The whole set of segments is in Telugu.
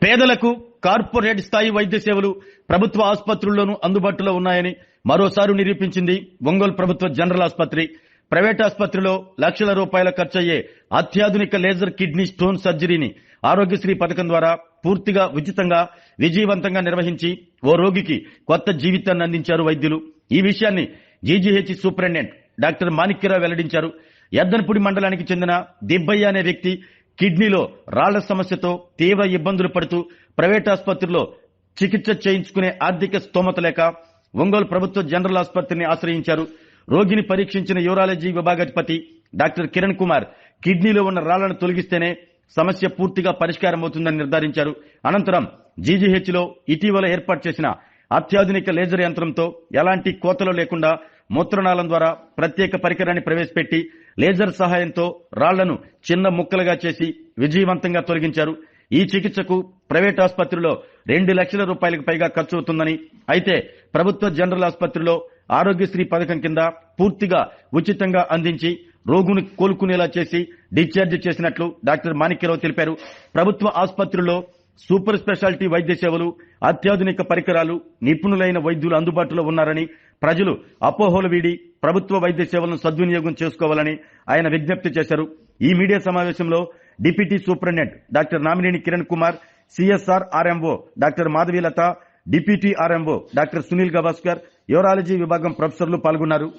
పేదలకు కార్పొరేట్ స్థాయి వైద్య సేవలు ప్రభుత్వ ఆసుపత్రుల్లోనూ అందుబాటులో ఉన్నాయని మరోసారి నిరూపించింది ఒంగోలు ప్రభుత్వ జనరల్ ఆసుపత్రి. ప్రైవేట్ ఆసుపత్రిలో లక్షల రూపాయల ఖర్చయ్యే అత్యాధునిక లేజర్ కిడ్నీ స్టోన్ సర్జరీని ఆరోగ్యశ్రీ పథకం ద్వారా పూర్తిగా ఉచితంగా విజయవంతంగా నిర్వహించి ఓ రోగికి కొత్త జీవితాన్ని అందించారు వైద్యులు. ఈ విషయాన్ని జీజీహెచ్ సూపరింటెండెంట్ డాక్టర్ మాణిక్యరావు వెల్లడించారు. ఎద్దనపూడి మండలానికి చెందిన దిబ్బయ్య అనే వ్యక్తి కిడ్నీలో రాళ్ల సమస్యతో తీవ్ర ఇబ్బందులు పడుతూ ప్రైవేట్ ఆసుపత్రిలో చికిత్స చేయించుకునే ఆర్థిక స్తోమత లేక ఒంగోలు ప్రభుత్వ జనరల్ ఆసుపత్రిని ఆశ్రయించారు. రోగిని పరీక్షించిన యూరాలజీ విభాగాధిపతి డాక్టర్ కిరణ్ కుమార్ కిడ్నీలో ఉన్న రాళ్లను తొలగిస్తేనే సమస్య పూర్తిగా పరిష్కారమవుతుందని నిర్ధారించారు. అనంతరం జీజీహెచ్ లో ఇటీవల ఏర్పాటు చేసిన అత్యాధునిక లేజర్ యంత్రంతో ఎలాంటి కోతలు లేకుండా మూత్రనాళం ద్వారా ప్రత్యేక పరికరాన్ని ప్రవేశపెట్టి లేజర్ సహాయంతో రాళ్లను చిన్న ముక్కలుగా చేసి విజయవంతంగా తొలగించారు. ఈ చికిత్సకు ప్రైవేట్ ఆసుపత్రిలో 2 లక్షల రూపాయలకు పైగా ఖర్చు అవుతుందని, అయితే ప్రభుత్వ జనరల్ ఆసుపత్రిలో ఆరోగ్యశ్రీ పథకం కింద పూర్తిగా ఉచితంగా అందించి రోగును కోలుకునేలా చేసి డిశ్చార్జ్ చేసినట్లు డాక్టర్ మాణిక్యరావు తెలిపారు. ప్రభుత్వ ఆసుపత్రుల్లో సూపర్ స్పెషాలిటీ వైద్య సేవలు, అత్యాధునిక పరికరాలు, నిపుణులైన వైద్యులు అందుబాటులో ఉన్నారని, ప్రజలు అపోహలు వీడి ప్రభుత్వ వైద్య సేవలను సద్వినియోగం చేసుకోవాలని ఆయన విజ్ఞప్తి చేశారు. ఈ మీడియా సమావేశంలో deputy superintendent doctor Namineni Kiran Kumar, CSR RMO doctor Madhavilatha, deputy RMO doctor Sunil Gavaskar, urology విభాగం ప్రొఫెసర్లు పాల్గొన్నారు.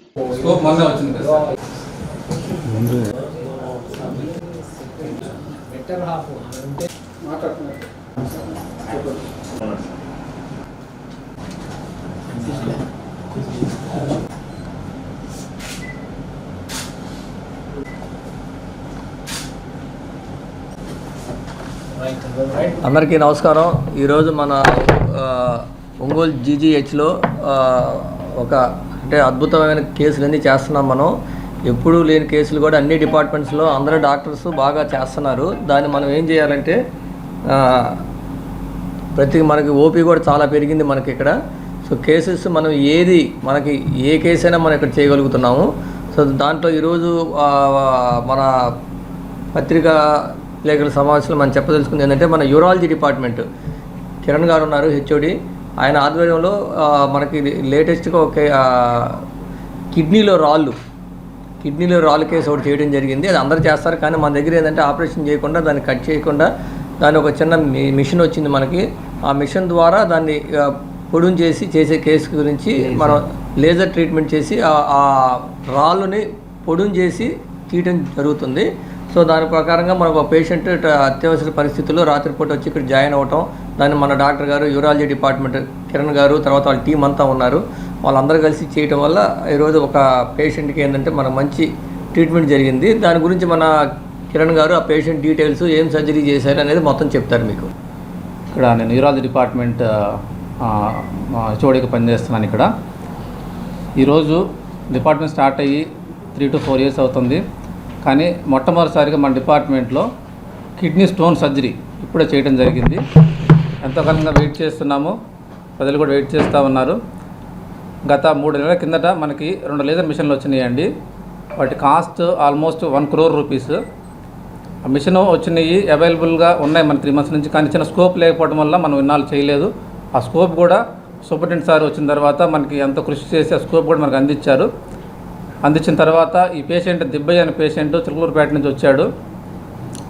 అందరికీ నమస్కారం. ఈరోజు మన ఒంగోలు జీజీహెచ్లో ఒక అద్భుతమైన కేసులన్నీ చేస్తున్నాం. మనం ఎప్పుడూ లేని కేసులు కూడా అన్ని డిపార్ట్మెంట్స్లో అందరూ డాక్టర్స్ బాగా చేస్తున్నారు. దాన్ని మనం ఏం చేయాలంటే మనకి ఓపీ కూడా చాలా పెరిగింది మనకి ఇక్కడ. సో కేసెస్ మనం మనకి ఏ కేసు అయినా మనం ఇక్కడ చేయగలుగుతున్నాము. సో దాంట్లో ఈరోజు మన పత్రికా విలేకరుల సమావేశంలో మనం చెప్పదలుచుకుంది ఏంటంటే, మన యూరాలజీ డిపార్ట్మెంట్ కిరణ్ గారు ఉన్నారు, హెచ్ఓడి. ఆయన ఆధ్వర్యంలో మనకి లేటెస్ట్గా ఒక కిడ్నీలో రాళ్ళు కేసు ఒకటి చేయడం జరిగింది. అది అందరూ చేస్తారు, కానీ మన దగ్గర ఏంటంటే ఆపరేషన్ చేయకుండా, దాన్ని కట్ చేయకుండా, దాని ఒక చిన్న మిషన్ వచ్చింది మనకి. ఆ మిషన్ ద్వారా దాన్ని పొడుం చేసే కేసు గురించి మనం లేజర్ ట్రీట్మెంట్ చేసి ఆ రాళ్ళని పొడుం చేసి తీయడం జరుగుతుంది. సో దాని ప్రకారంగా మనకు ఒక పేషెంట్ అత్యవసర పరిస్థితుల్లో రాత్రిపూట వచ్చి ఇక్కడ జాయిన్ అవ్వటం, దాన్ని మన డాక్టర్ గారు, యూరాలజీ డిపార్ట్మెంట్ కిరణ్ గారు, తర్వాత వాళ్ళ టీం అంతా ఉన్నారు, వాళ్ళందరూ కలిసి చేయటం వల్ల ఈరోజు ఒక పేషెంట్కి ఏంటంటే మనకు మంచి ట్రీట్మెంట్ జరిగింది. దాని గురించి మన కిరణ్ గారు ఆ పేషెంట్ డీటెయిల్స్, ఏం సర్జరీ చేశారు అనేది మొత్తం చెప్తారు మీకు. ఇక్కడ నేను యూరాలజీ డిపార్ట్మెంట్ హెచ్ఓడికి పనిచేస్తున్నాను. ఇక్కడ ఈరోజు డిపార్ట్మెంట్ స్టార్ట్ అయ్యి 3 to 4 years అవుతుంది. కానీ మొట్టమొదటిసారిగా మన డిపార్ట్మెంట్లో కిడ్నీ స్టోన్ సర్జరీ ఇప్పుడే చేయడం జరిగింది. ఎంతో కాలంగా వెయిట్ చేస్తున్నాము, ప్రజలు కూడా వెయిట్ చేస్తూ ఉన్నారు. గత 3 నెలల కిందట మనకి 2 లేజర్ మిషన్లు వచ్చినాయండి. వాటి కాస్ట్ ఆల్మోస్ట్ 1 crore rupees. ఆ మిషన్ వచ్చినాయి, అవైలబుల్గా ఉన్నాయి మన 3 months నుంచి. కానీ చిన్న స్కోప్ లేకపోవడం వల్ల మనం ఇన్నాళ్ళు చేయలేదు. ఆ స్కోప్ కూడా సూపరింటెండెంట్ సార్ వచ్చిన తర్వాత మనకి ఎంతో కృషి చేసి ఆ స్కోప్ కూడా మనకు అందించిన తర్వాత ఈ పేషెంట్ దిబ్బయ్య అనే పేషెంట్ చిలుకూరుపేట నుంచి వచ్చాడు.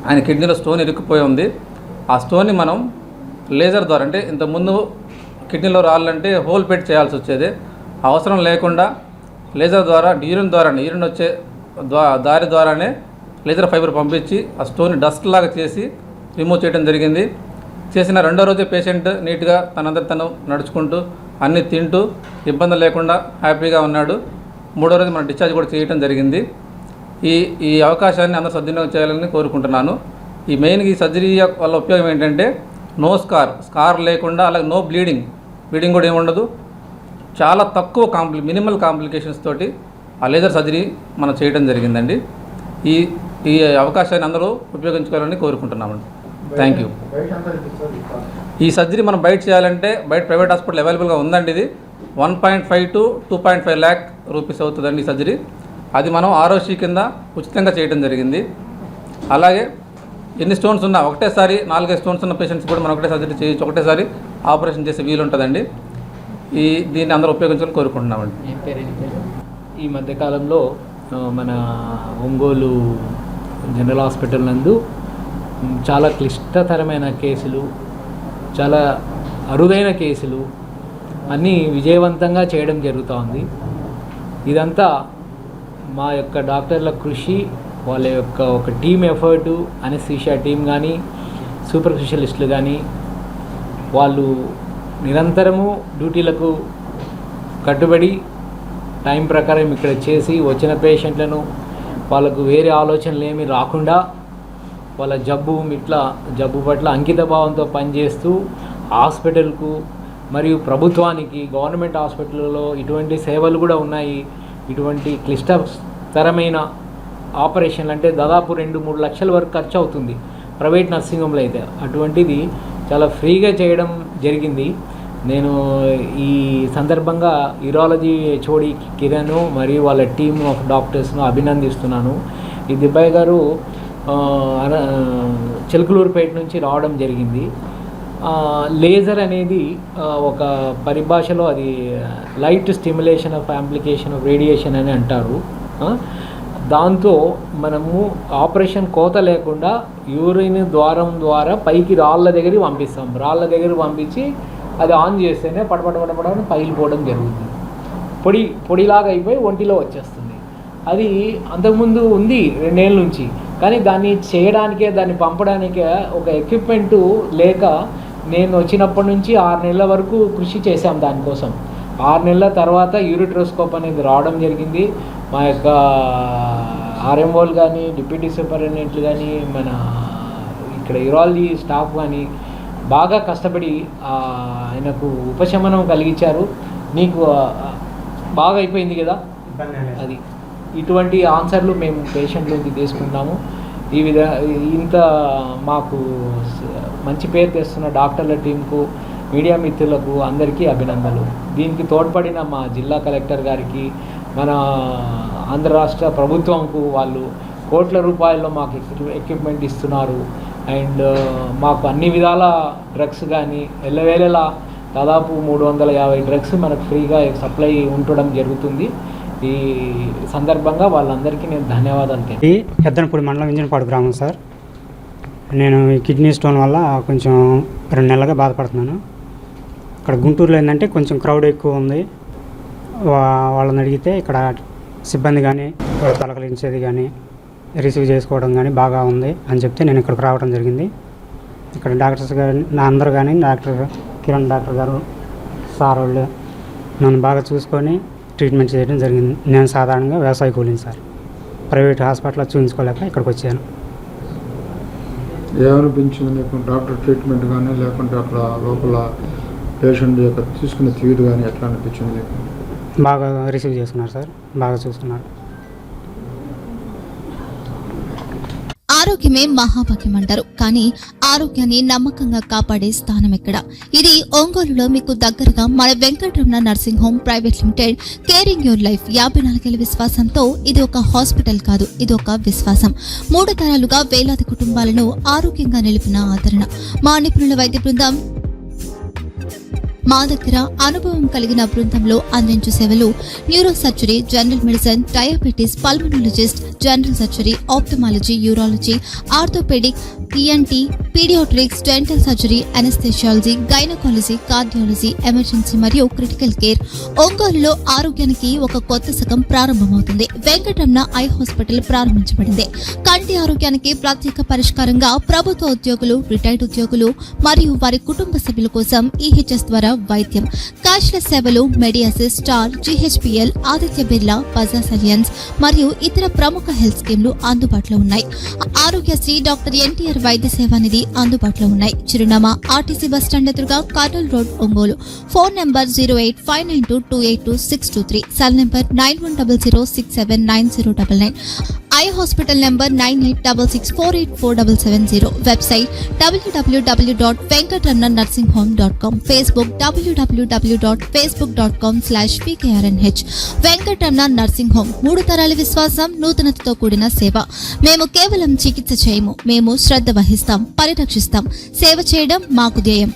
ఆయన కిడ్నీలో స్టోన్ ఇరుక్కుపోయి ఉంది. ఆ స్టోన్ని మనం లేజర్ ద్వారా, అంటే ఇంతకుముందు కిడ్నీలో రాళ్ళంటే హోల్ పెట్టి చేయాల్సి వచ్చేది, అవసరం లేకుండా లేజర్ ద్వారా యూరిన్ వచ్చే దారి ద్వారానే లేజర్ ఫైబర్ పంపించి ఆ స్టోన్ని డస్ట్ లాగా చేసి రిమూవ్ చేయడం జరిగింది. చేసిన 2వ రోజే పేషెంట్ నీట్గా తనందరూ తను నడుచుకుంటూ అన్నీ తింటూ ఇబ్బంది లేకుండా హ్యాపీగా ఉన్నాడు. 3వ రోజు మనం డిశ్చార్జ్ కూడా చేయడం జరిగింది. ఈ అవకాశాన్ని అందరూ సద్వినియోగం చేయాలని కోరుకుంటున్నాను. ఈ మెయిన్గా ఈ సర్జరీ వల్ల ఉపయోగం ఏంటంటే నో స్కార్ లేకుండా, అలాగే నో బ్లీడింగ్ కూడా ఏముండదు. చాలా తక్కువ మినిమల్ కాంప్లికేషన్స్ తోటి ఆ లేజర్ సర్జరీ మనం చేయడం జరిగిందండి. ఈ అవకాశాన్ని అందరూ ఉపయోగించుకోవాలని కోరుకుంటున్నామండి. Thank you. ఈ సర్జరీ మనం బయట చేయాలంటే ప్రైవేట్ హాస్పిటల్ అవైలబుల్గా ఉందండి. ఇది 1.5 to 2.5 lakh rupees అవుతుందండి ఈ సర్జరీ. అది మనం ఆర్ఓసి కింద ఉచితంగా చేయడం జరిగింది. అలాగే ఎన్ని స్టోన్స్ ఉన్నా ఒకటేసారి 4-5 స్టోన్స్ ఉన్న పేషెంట్స్ కూడా మనం ఒకటే సర్జరీ చేయొచ్చు, ఒకటేసారి ఆపరేషన్ చేసే వీలు ఉంటుందండి. దీన్ని అందరూ ఉపయోగించాలని కోరుకుంటున్నామండి. ఈ మధ్యకాలంలో మన ఒంగోలు జనరల్ హాస్పిటల్ నందు చాలా క్లిష్టతరమైన కేసులు, చాలా అరుదైన కేసులు అన్నీ విజయవంతంగా చేయడం జరుగుతోంది. ఇదంతా మా యొక్క డాక్టర్ల కృషి, వాళ్ళ యొక్క ఒక టీమ్ ఎఫర్టు, అనెస్థీషియా టీం కానీ సూపర్ స్పెషలిస్టులు కానీ వాళ్ళు నిరంతరము డ్యూటీలకు కట్టుబడి టైం ప్రకారం ఇక్కడ చేసి వచ్చిన పేషెంట్లను వాళ్ళకు వేరే ఆలోచనలు ఏమీ రాకుండా వాళ్ళ జబ్బు పట్ల అంకిత భావంతో పనిచేస్తూ హాస్పిటల్కు మరియు ప్రభుత్వానికి, గవర్నమెంట్ హాస్పిటల్లో ఇటువంటి సేవలు కూడా ఉన్నాయి. ఇటువంటి క్లిష్టతరమైన ఆపరేషన్లు అంటే దాదాపు 2-3 లక్షల వరకు ఖర్చు అవుతుంది ప్రైవేట్ నర్సింగ్ హోమ్లో అయితే. అటువంటిది చాలా ఫ్రీగా చేయడం జరిగింది. నేను ఈ సందర్భంగా యూరాలజీ హెచ్ఓడి కిరణ్ మరియు వాళ్ళ టీమ్ ఆఫ్ డాక్టర్స్ను అభినందిస్తున్నాను. ఈ దిబ్బాయి గారు చిలకలూరుపేట నుంచి రావడం జరిగింది. లేజర్ అనేది ఒక పరిభాషలో అది light stimulation of amplification of radiation అని అంటారు. దాంతో మనము ఆపరేషన్ కోత లేకుండా యూరిన్ ద్వారం ద్వారా పైకి రాళ్ళ దగ్గరికి పంపిస్తాం. రాళ్ళ దగ్గర పంపించి అది ఆన్ చేస్తేనే పడపడపడపడని పగిలిపోవడం జరుగుతుంది. పొడిలాగా అయిపోయి ఒంటిలో వచ్చేస్తుంది. అది అంతకుముందు ఉంది 2 ఏళ్ళ నుంచి, కానీ దాన్ని చేయడానికే, దాన్ని పంపడానికే ఒక ఎక్విప్మెంటు లేక నేను వచ్చినప్పటి నుంచి 6 నెలల వరకు కృషి చేశాం దానికోసం. 6 నెలల తర్వాత యూరిట్రోస్కోప్ అనేది రావడం జరిగింది. మా యొక్క ఆర్ఎంఓలు కానీ, డిప్యూటీ సూపరింటెండెంట్లు కానీ, మన ఇక్కడ యూరాలజీ స్టాఫ్ కానీ బాగా కష్టపడి ఆయనకు ఉపశమనం కలిగించారు. నీకు బాగా అయిపోయింది కదా, అది ఇటువంటి ఆన్సర్లు మేము పేషెంట్లోకి తీసుకుంటాము. ఇంత మాకు మంచి పేరు తెస్తున్న డాక్టర్ల టీంకు, మీడియా మిత్రులకు అందరికీ అభినందనలు. దీనికి తోడ్పడిన మా జిల్లా కలెక్టర్ గారికి, మన ఆంధ్ర రాష్ట్ర ప్రభుత్వంకు, వాళ్ళు కోట్ల రూపాయల్లో మాకు ఎక్విప్మెంట్ ఇస్తున్నారు. అండ్ మాకు అన్ని విధాల డ్రగ్స్ కానీ ఎల్లవేళలా దాదాపు 350 డ్రగ్స్ మనకు ఫ్రీగా సప్లై ఉండడం జరుగుతుంది. ఈ సందర్భంగా వాళ్ళందరికీ నేను ధన్యవాదాలు తెలియజేస్తున్నాను. పెద్దనపూడి మండలం ఇంజనపాడు గ్రామం సార్. నేను ఈ కిడ్నీ స్టోన్ వల్ల కొంచెం 2 నెలలుగా బాధపడుతున్నాను. ఇక్కడ గుంటూరులో ఏంటంటే కొంచెం క్రౌడ్ ఎక్కువ ఉంది. వాళ్ళని అడిగితే ఇక్కడ సిబ్బంది కానీ తలకలించేది కానీ రిసీవ్ చేసుకోవడం కానీ బాగా ఉంది అని చెప్తే నేను ఇక్కడికి రావడం జరిగింది. ఇక్కడ డాక్టర్స్ కానీ అందరూ కానీ డాక్టర్ కిరణ్ డాక్టర్ గారు సార్ వాళ్ళు నన్ను బాగా చూసుకొని ట్రీట్మెంట్ చేయడం జరిగింది. నేను సాధారణంగా వ్యవసాయ కూలీని సార్. ప్రైవేట్ హాస్పిటల్లో చూపించుకోలేక ఇక్కడికి వచ్చాను. ఏమనిపించింది నీకు డాక్టర్ ట్రీట్మెంట్ కానీ, లేకుంటే అక్కడ లోపల పేషెంట్ యొక్క తీసుకునే తీరు కానీ ఎట్లా అనిపించింది నీకు? బాగా రిసీవ్ చేసుకున్నారు సార్, బాగా చూసుకున్నారు. ఆరోగ్యమే మహాభాగ్యం అంటారు, కానీ ఆరోగ్యాన్ని నమ్మకంగా కాపాడే స్థానం ఎక్కడ? ఇది ఒంగోలులో మీకు దగ్గరగా మన Venkataramana nursing home private limited. Caring your life 54 ఏళ్ల విశ్వాసంతో ఇది ఒక హాస్పిటల్ కాదు, ఇది ఒక విశ్వాసం. 3 తరాలుగా వేలాది కుటుంబాలను ఆరోగ్యంగా నిలిపిన ఆదరణ. మా నిపుణుల వైద్య బృందం మా దగ్గర అనుభవం కలిగిన బృందంలో అందించే సేవలు neuro surgery, general medicine, diabetes, pulmonologist, general surgery, ophthalmology, urology, orthopedic, ENT, pediatrics, dental surgery, anesthesiology, gynaecology, cardiology, emergency మరియు క్రిటికల్ కేర్. ఒంగోలులో ఆరోగ్యానికి ఒక కొత్త శకం ప్రారంభమవుతుంది. వెంకటరమణ ఐ హాస్పిటల్ ప్రారంభించబడింది. కంటి ఆరోగ్యానికి ప్రత్యేక పరిష్కారంగా ప్రభుత్వ ఉద్యోగులు, రిటైర్డ్ ఉద్యోగులు మరియు వారి కుటుంబ సభ్యుల కోసం ఈహెచ్ఎస్ ద్వారా వైద్యం, క్యాష్లెస్ సేవలు, Medi Assist, Star, GHPL, Aditya Birla, Bajaj Allianz మరియు ఇతర ప్రముఖ హెల్త్ స్కీమ్లు అందుబాటులో ఉన్నాయి. ఆరోగ్యశ్రీ, డాక్టర్ ఎన్టీఆర్ వైద్య సేవా నిధి అందుబాటులో ఉన్నాయి. చిరునామా ఆర్టీసీ బస్ స్టాండ్ ఎదురుగా, Kurnool road, Ongole. Phone number 08592282623, cell number 9100679099. Eye hospital number 9866484770. Website www.venkatramanarsinghome.com. Facebook www.facebook.com/pkrnh. Venkataramana nursing home, 3 తరాల విశ్వాసం, నూతనతతో కూడిన సేవ. మేము కేవలం చికిత్స చేయము, మేము శ్రద్ధ వహిస్తాం, పరిరక్షిస్తాం. సేవ చేయడం మాకు ధ్యేయం.